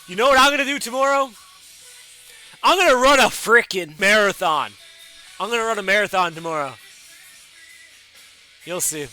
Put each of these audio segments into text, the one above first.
You know what I'm gonna do tomorrow? I'm gonna run a frickin' marathon. I'm gonna run a marathon tomorrow. You'll see.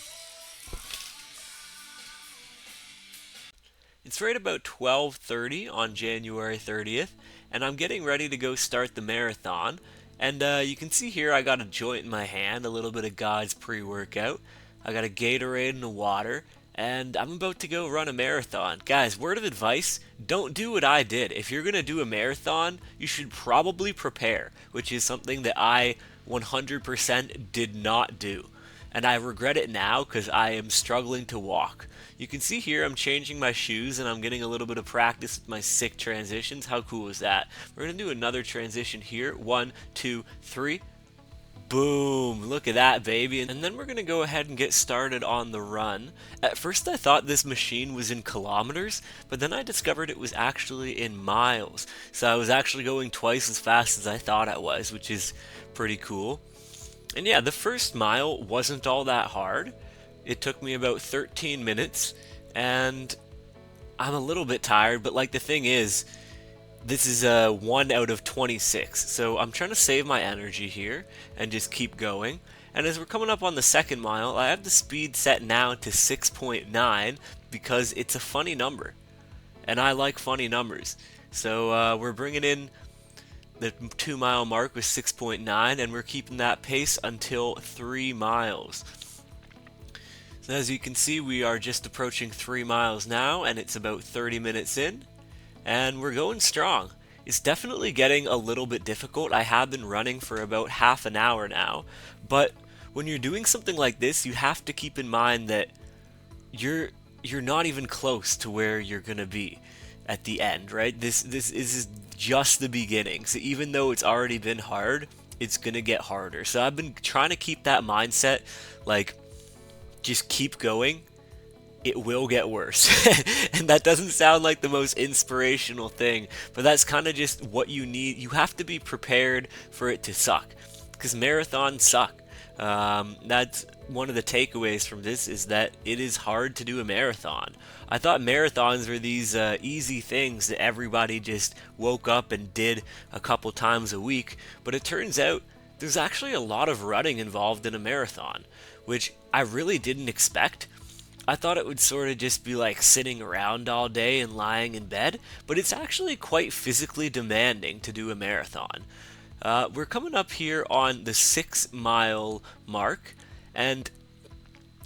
It's right about 12:30 on January 30th, and I'm getting ready to go start the marathon. And you can see here I got a joint in my hand, a little bit of God's pre-workout. I got a Gatorade and a water, and I'm about to go run a marathon. Guys, word of advice, don't do what I did. If you're going to do a marathon, you should probably prepare, which is something that I 100% did not do. And I regret it now because I am struggling to walk. You can see here I'm changing my shoes and I'm getting a little bit of practice with my sick transitions. How cool is that? We're going to do another transition here. 1, 2, 3. Boom! Look at that, baby. And then we're going to go ahead and get started on the run. At first I thought this machine was in kilometers, but then I discovered it was actually in miles. So I was actually going twice as fast as I thought I was, which is pretty cool. And yeah, the first mile wasn't all that hard. It took me about 13 minutes, and I'm a little bit tired, but like the thing is, this is a 1 out of 26, so I'm trying to save my energy here and just keep going. And as we're coming up on the second mile, I have the speed set now to 6.9 because it's a funny number, and I like funny numbers. So we're bringing in the 2 mile mark with 6.9, and we're keeping that pace until 3 miles. So as you can see, we are just approaching 3 miles now, and it's about 30 minutes in, and we're going strong. It's definitely getting a little bit difficult. I have been running for about half an hour now, but when you're doing something like this, you have to keep in mind that you're not even close to where you're gonna be at the end, right? This is just the beginning. So even though it's already been hard, it's gonna get harder. So I've been trying to keep that mindset, like, just keep going. It will get worse. And that doesn't sound like the most inspirational thing, but that's kind of just what you need. You have to be prepared for it to suck, because marathons suck. That's one of the takeaways from this, is that it is hard to do a marathon. I thought marathons were these easy things that everybody just woke up and did a couple times a week, but it turns out there's actually a lot of running involved in a marathon, which I really didn't expect. I thought it would sort of just be like sitting around all day and lying in bed, but it's actually quite physically demanding to do a marathon. We're coming up here on the 6 mile mark, and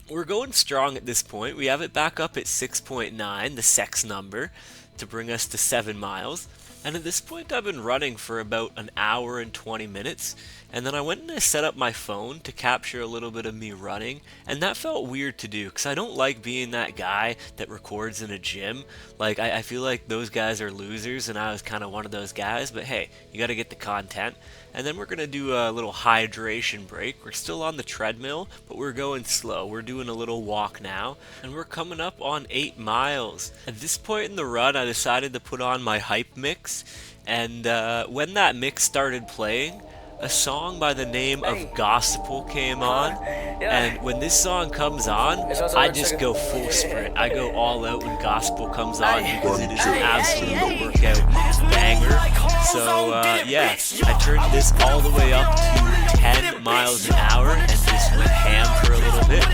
we're going strong at this point. We have it back up at 6.9, the sex number, to bring us to 7 miles. And at this point I've been running for about an hour and 20 minutes, and then I went and I set up my phone to capture a little bit of me running, and that felt weird to do because I don't like being that guy that records in a gym. Like, I feel like those guys are losers, and I was kind of one of those guys, but hey, you gotta get the content. And then we're gonna do a little hydration break. We're still on the treadmill, but we're going slow. We're doing a little walk now, and we're coming up on 8 miles. At this point in the run, I decided to put on my hype mix, and when that mix started playing, a song by the name of Gospel came on, and when this song comes on, I just go full sprint. I go all out when Gospel comes on because it is an absolute workout banger. So yeah, I turned this all the way up to 10 miles an hour and just went ham for a little bit.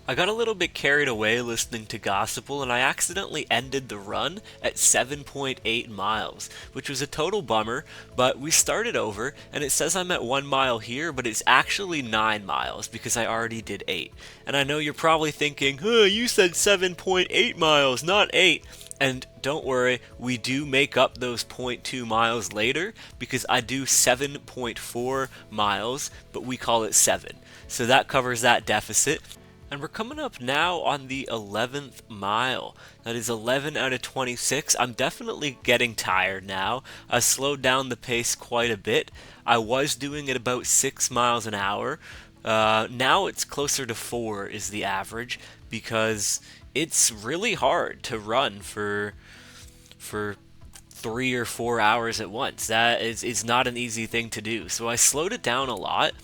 I got a little bit carried away listening to Gospel, and I accidentally ended the run at 7.8 miles, which was a total bummer, but we started over, and it says I'm at 1 mile here, but it's actually 9 miles because I already did 8. And I know you're probably thinking, huh, you said 7.8 miles, not 8. And don't worry, we do make up those 0.2 miles later because I do 7.4 miles, but we call it 7. So that covers that deficit. And we're coming up now on the 11th mile. That is 11 out of 26. I'm definitely getting tired now. I slowed down the pace quite a bit. I was doing it about 6 miles an hour. Now it's closer to 4 is the average, because it's really hard to run for 3 or 4 hours at once. That is not an easy thing to do. So I slowed it down a lot.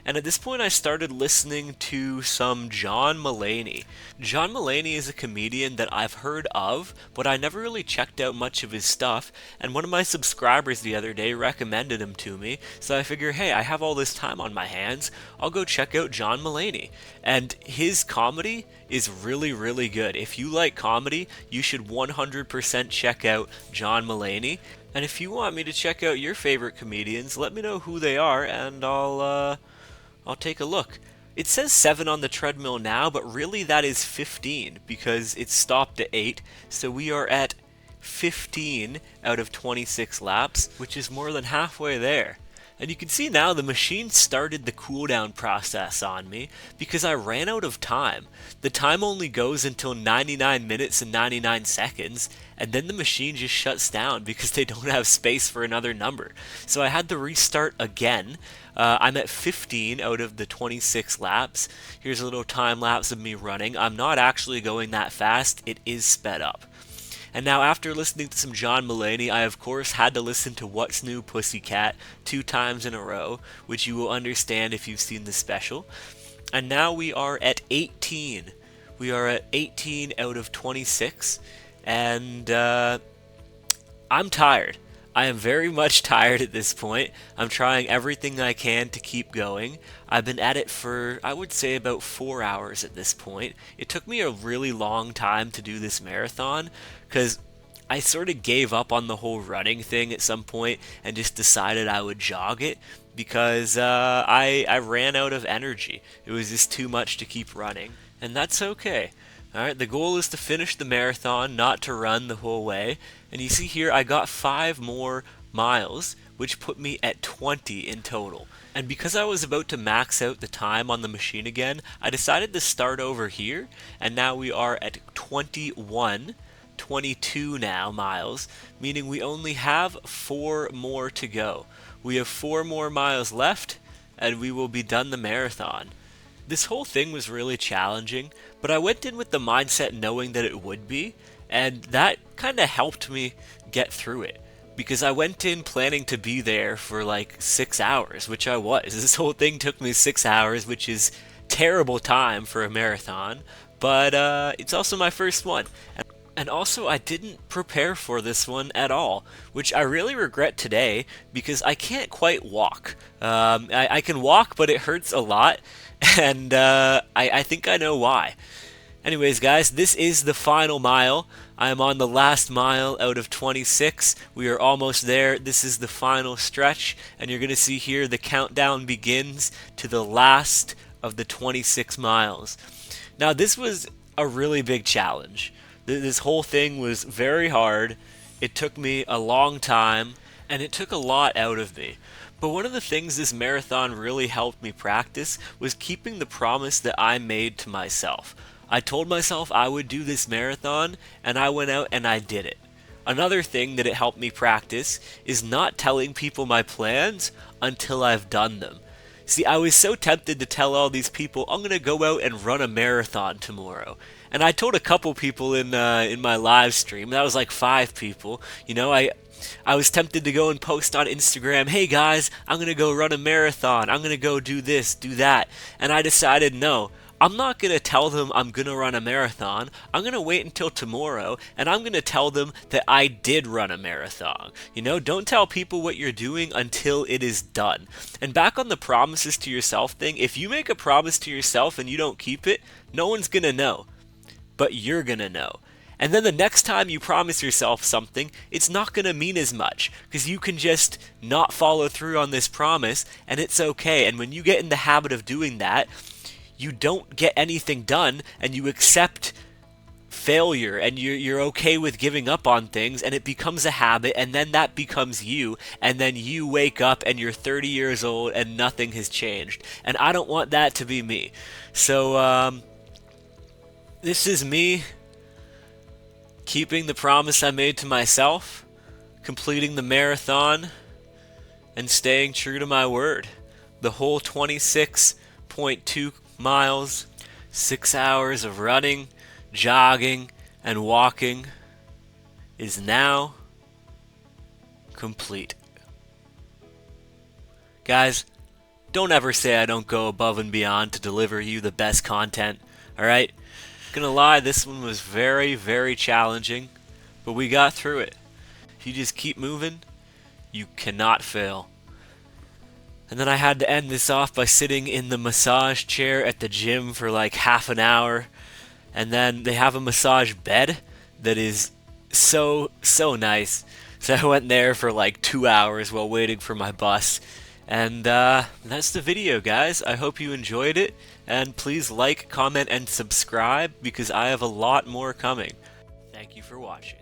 And at this point, I started listening to some John Mulaney. John Mulaney is a comedian that I've heard of, but I never really checked out much of his stuff. And one of my subscribers the other day recommended him to me. So I figure, hey, I have all this time on my hands. I'll go check out John Mulaney. And his comedy is really, really good. If you like comedy, you should 100% check out John Mulaney. And if you want me to check out your favorite comedians, let me know who they are, and I'll take a look. It says 7 on the treadmill now, but really that is 15 because it stopped at 8. So we are at 15 out of 26 laps, which is more than halfway there. And you can see now the machine started the cooldown process on me because I ran out of time. The time only goes until 99 minutes and 99 seconds, and then the machine just shuts down because they don't have space for another number. So I had to restart again. I'm at 15 out of the 26 laps. Here's a little time lapse of me running. I'm not actually going that fast. It is sped up. And now after listening to some John Mulaney, I of course had to listen to What's New Pussycat 2 times in a row, which you will understand if you've seen the special. And now we are at 18. We are at 18 out of 26, and I'm tired. I am very much tired at this point. I'm trying everything I can to keep going. I've been at it for, I would say, about 4 hours at this point. It took me a really long time to do this marathon because I sort of gave up on the whole running thing at some point and just decided I would jog it because I ran out of energy. It was just too much to keep running, and that's okay. Alright, the goal is to finish the marathon, not to run the whole way. And you see here, I got 5 more miles, which put me at 20 in total. And because I was about to max out the time on the machine again, I decided to start over here, and now we are at 21, 22 now miles, meaning we only have 4 more to go. We have 4 more miles left, and we will be done the marathon. This whole thing was really challenging, but I went in with the mindset knowing that it would be, and that kind of helped me get through it. Because I went in planning to be there for like 6 hours, which I was. This whole thing took me 6 hours, which is terrible time for a marathon, but it's also my first one. And also, I didn't prepare for this one at all, which I really regret today because I can't walk. I can walk, but it hurts a lot, and I think I know why. Anyways, guys, this is the final mile. I am on the last mile out of 26. We are almost there. This is the final stretch, and you're going to see here the countdown begins to the last of the 26 miles. Now, this was a really big challenge. This whole thing was very hard. It took me a long time, and it took a lot out of me. But one of the things this marathon really helped me practice was keeping the promise that I made to myself. I told myself I would do this marathon, and I went out and I did it. Another thing that it helped me practice is not telling people my plans until I've done them. See, I was so tempted to tell all these people, I'm going to go out and run a marathon tomorrow. And I told a couple people in my live stream, that was like 5 people, you know, I was tempted to go and post on Instagram, hey guys, I'm going to go run a marathon, I'm going to go do this, do that. And I decided, no, I'm not going to tell them I'm going to run a marathon. I'm going to wait until tomorrow, and I'm going to tell them that I did run a marathon. You know, don't tell people what you're doing until it is done. And back on the promises to yourself thing, if you make a promise to yourself and you don't keep it, no one's going to know. But you're going to know. And then the next time you promise yourself something, it's not going to mean as much because you can just not follow through on this promise, and it's okay. And when you get in the habit of doing that, you don't get anything done, and you accept failure, and you're okay with giving up on things, and it becomes a habit, and then that becomes you, and then you wake up and you're 30 years old and nothing has changed. And I don't want that to be me. So this is me keeping the promise I made to myself, completing the marathon, and staying true to my word. The whole 26.2 miles, 6 hours of running, jogging, and walking is now complete. Guys, don't ever say I don't go above and beyond to deliver you the best content, alright? Gonna lie, this one was very, very challenging, but we got through it. If you just keep moving, you cannot fail. And then I had to end this off by sitting in the massage chair at the gym for like half an hour. And then they have a massage bed that is so nice. So I went there for like 2 hours while waiting for my bus. And that's the video, guys. I hope you enjoyed it. And please like, comment, and subscribe because I have a lot more coming. Thank you for watching.